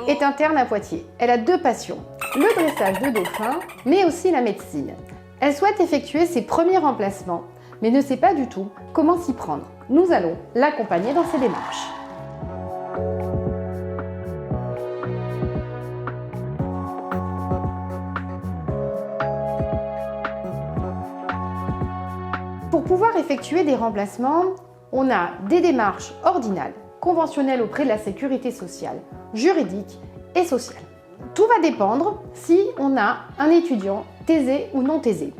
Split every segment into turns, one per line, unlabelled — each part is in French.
est interne à Poitiers. Elle a 2 passions, le dressage de dauphins, mais aussi la médecine. Elle souhaite effectuer ses premiers remplacements, mais ne sait pas du tout comment s'y prendre. Nous allons l'accompagner dans ses démarches. Pour pouvoir effectuer des remplacements, on a des démarches ordinales, conventionnelles auprès de la sécurité sociale, juridique et sociale. Tout va dépendre si on a un étudiant thésé ou non thésé.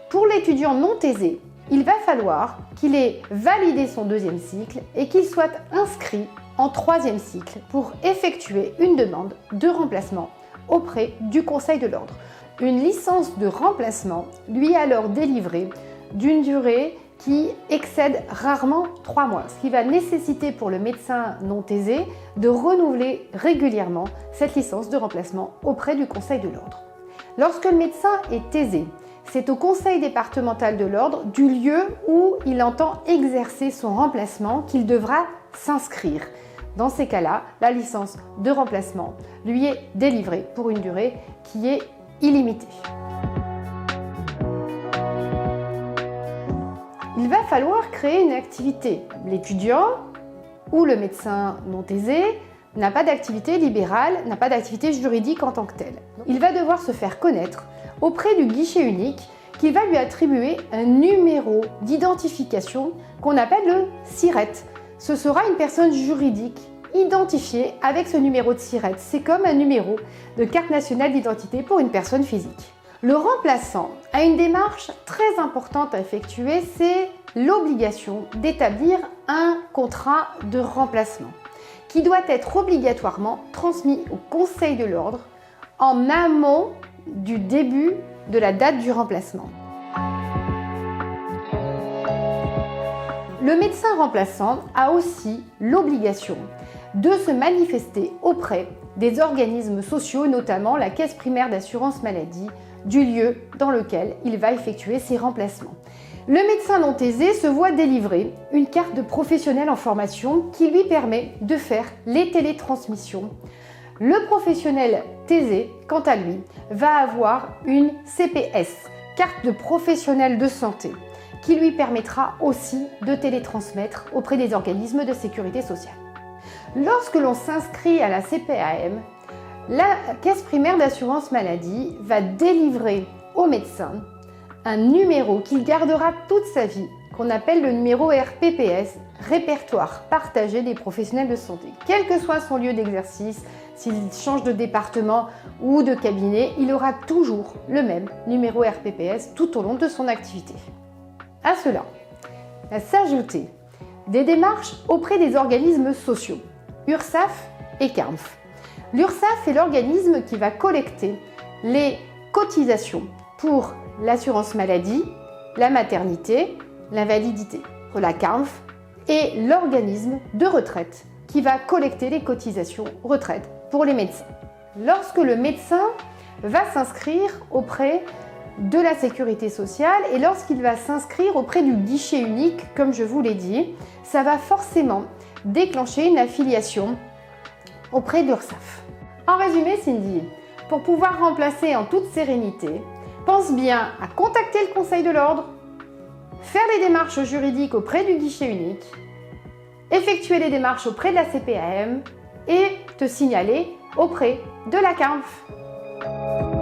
Pour l'étudiant non thésé, il va falloir qu'il ait validé son 2e cycle et qu'il soit inscrit en 3e cycle pour effectuer une demande de remplacement auprès du Conseil de l'Ordre. Une licence de remplacement lui est alors délivrée d'une durée qui excède rarement 3 mois, ce qui va nécessiter pour le médecin non thésé de renouveler régulièrement cette licence de remplacement auprès du Conseil de l'Ordre. Lorsque le médecin est thésé, c'est au Conseil départemental de l'Ordre du lieu où il entend exercer son remplacement qu'il devra s'inscrire. Dans ces cas-là, la licence de remplacement lui est délivrée pour une durée qui est illimitée. Il va falloir créer une activité. L'étudiant ou le médecin non thésé n'a pas d'activité libérale, n'a pas d'activité juridique en tant que telle. Il va devoir se faire connaître auprès du guichet unique qui va lui attribuer un numéro d'identification qu'on appelle le SIRET. Ce sera une personne juridique identifiée avec ce numéro de SIRET. C'est comme un numéro de carte nationale d'identité pour une personne physique. Le remplaçant a une démarche très importante à effectuer, c'est l'obligation d'établir un contrat de remplacement qui doit être obligatoirement transmis au Conseil de l'Ordre en amont du début de la date du remplacement. Le médecin remplaçant a aussi l'obligation de se manifester auprès des organismes sociaux, notamment la Caisse primaire d'assurance maladie, du lieu dans lequel il va effectuer ses remplacements. Le médecin non thésé se voit délivrer une carte de professionnel en formation qui lui permet de faire les télétransmissions. Le professionnel thésé, quant à lui, va avoir une CPS, carte de professionnel de santé, qui lui permettra aussi de télétransmettre auprès des organismes de sécurité sociale. Lorsque l'on s'inscrit à la CPAM, la Caisse primaire d'assurance maladie va délivrer au médecin un numéro qu'il gardera toute sa vie, qu'on appelle le numéro RPPS, répertoire partagé des professionnels de santé. Quel que soit son lieu d'exercice, s'il change de département ou de cabinet, il aura toujours le même numéro RPPS tout au long de son activité. À cela va s'ajouter des démarches auprès des organismes sociaux, URSSAF et CARMF. L'URSSAF est l'organisme qui va collecter les cotisations pour l'assurance maladie, la maternité, l'invalidité. La CARMF est l'organisme de retraite qui va collecter les cotisations retraite pour les médecins. Lorsque le médecin va s'inscrire auprès de la sécurité sociale et lorsqu'il va s'inscrire auprès du guichet unique, comme je vous l'ai dit, ça va forcément déclencher une affiliation auprès d'URSSAF. En résumé, Cindy, pour pouvoir remplacer en toute sérénité, pense bien à contacter le Conseil de l'Ordre, faire les démarches juridiques auprès du guichet unique, effectuer les démarches auprès de la CPAM et te signaler auprès de la CARMF.